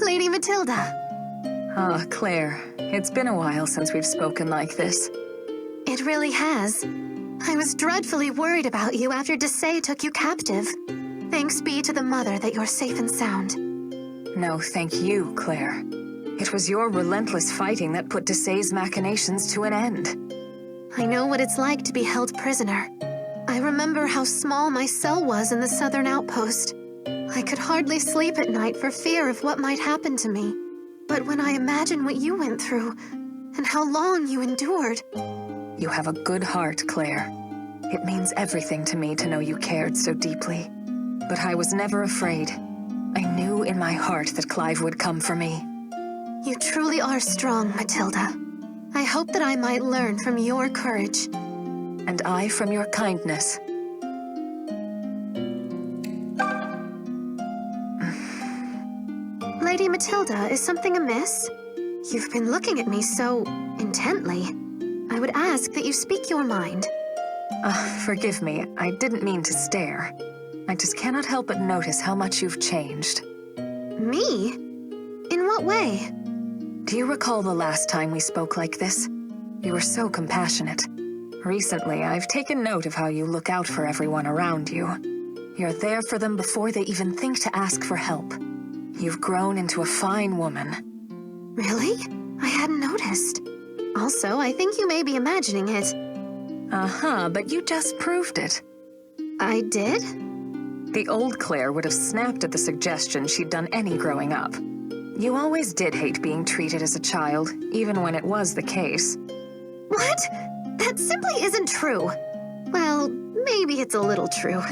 Lady Mathilda. Ah, Claire. It's been a while since we've spoken like this. It really has. I was dreadfully worried about you after Desai took you captive. Thanks be to the Mother that you're safe and sound. No, thank you, Claire. It was your relentless fighting that put Desai's machinations to an end. I know what it's like to be held prisoner. I remember how small my cell was in the Southern Outpost. I could hardly sleep at night for fear of what might happen to me. But when I imagine what you went through, and how long you endured... You have a good heart, Claire. It means everything to me to know you cared so deeply. But I was never afraid. I knew in my heart that Clive would come for me. You truly are strong, Mathilda. I hope that I might learn from your courage. And I from your kindness. Lady Mathilda, is something amiss? You've been looking at me so intently. I would ask that you speak your mind. Forgive me, I didn't mean to stare. I just cannot help but notice how much you've changed. Me? In what way? Do you recall the last time we spoke like this? You were so compassionate. Recently, I've taken note of how you look out for everyone around you. You're there for them before they even think to ask for help. You've grown into a fine woman. Really? I hadn't noticed. Also, I think you may be imagining it. But you just proved it. I did? The old Claire would have snapped at the suggestion she'd done any growing up. You always did hate being treated as a child, even when it was the case. What? That simply isn't true. Well, maybe it's a little true.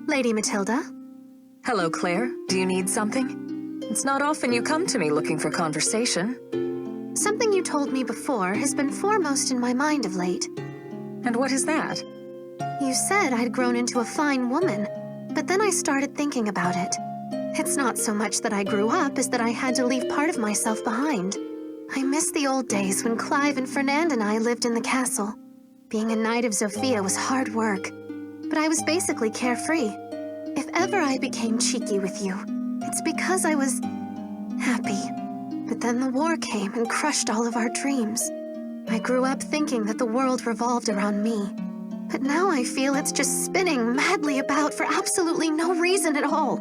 Lady Mathilda? Hello, Claire. Do you need something? It's not often you come to me looking for conversation. Something you told me before has been foremost in my mind of late. And what is that? You said I'd grown into a fine woman, but then I started thinking about it. It's not so much that I grew up as that I had to leave part of myself behind. I miss the old days when Clive and Fernand and I lived in the castle. Being a Knight of Zofia was hard work, but I was basically carefree. If ever I became cheeky with you, it's because I was happy. But then the war came and crushed all of our dreams. I grew up thinking that the world revolved around me. But now I feel it's just spinning madly about for absolutely no reason at all.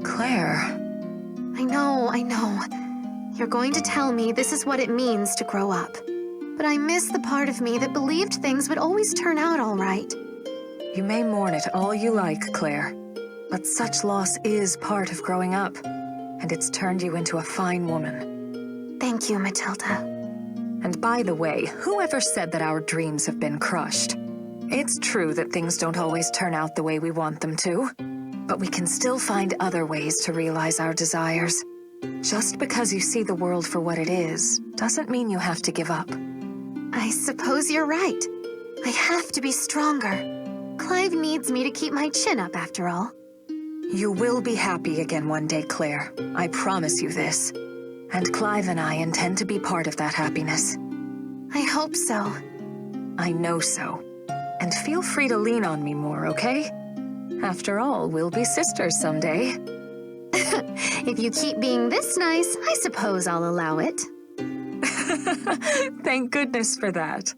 Claire. I know. You're going to tell me this is what it means to grow up. But I miss the part of me that believed things would always turn out all right. You may mourn it all you like, Claire. But such loss is part of growing up. And it's turned you into a fine woman. Thank you, Mathilda. And by the way, whoever said that our dreams have been crushed? It's true that things don't always turn out the way we want them to. But we can still find other ways to realize our desires. Just because you see the world for what it is, doesn't mean you have to give up. I suppose you're right. I have to be stronger. Clive needs me to keep my chin up after all. You will be happy again one day, Claire. I promise you this. And Clive and I intend to be part of that happiness. I hope so. I know so. And feel free to lean on me more, okay? After all, we'll be sisters someday. If you keep being this nice, I suppose I'll allow it. Thank goodness for that.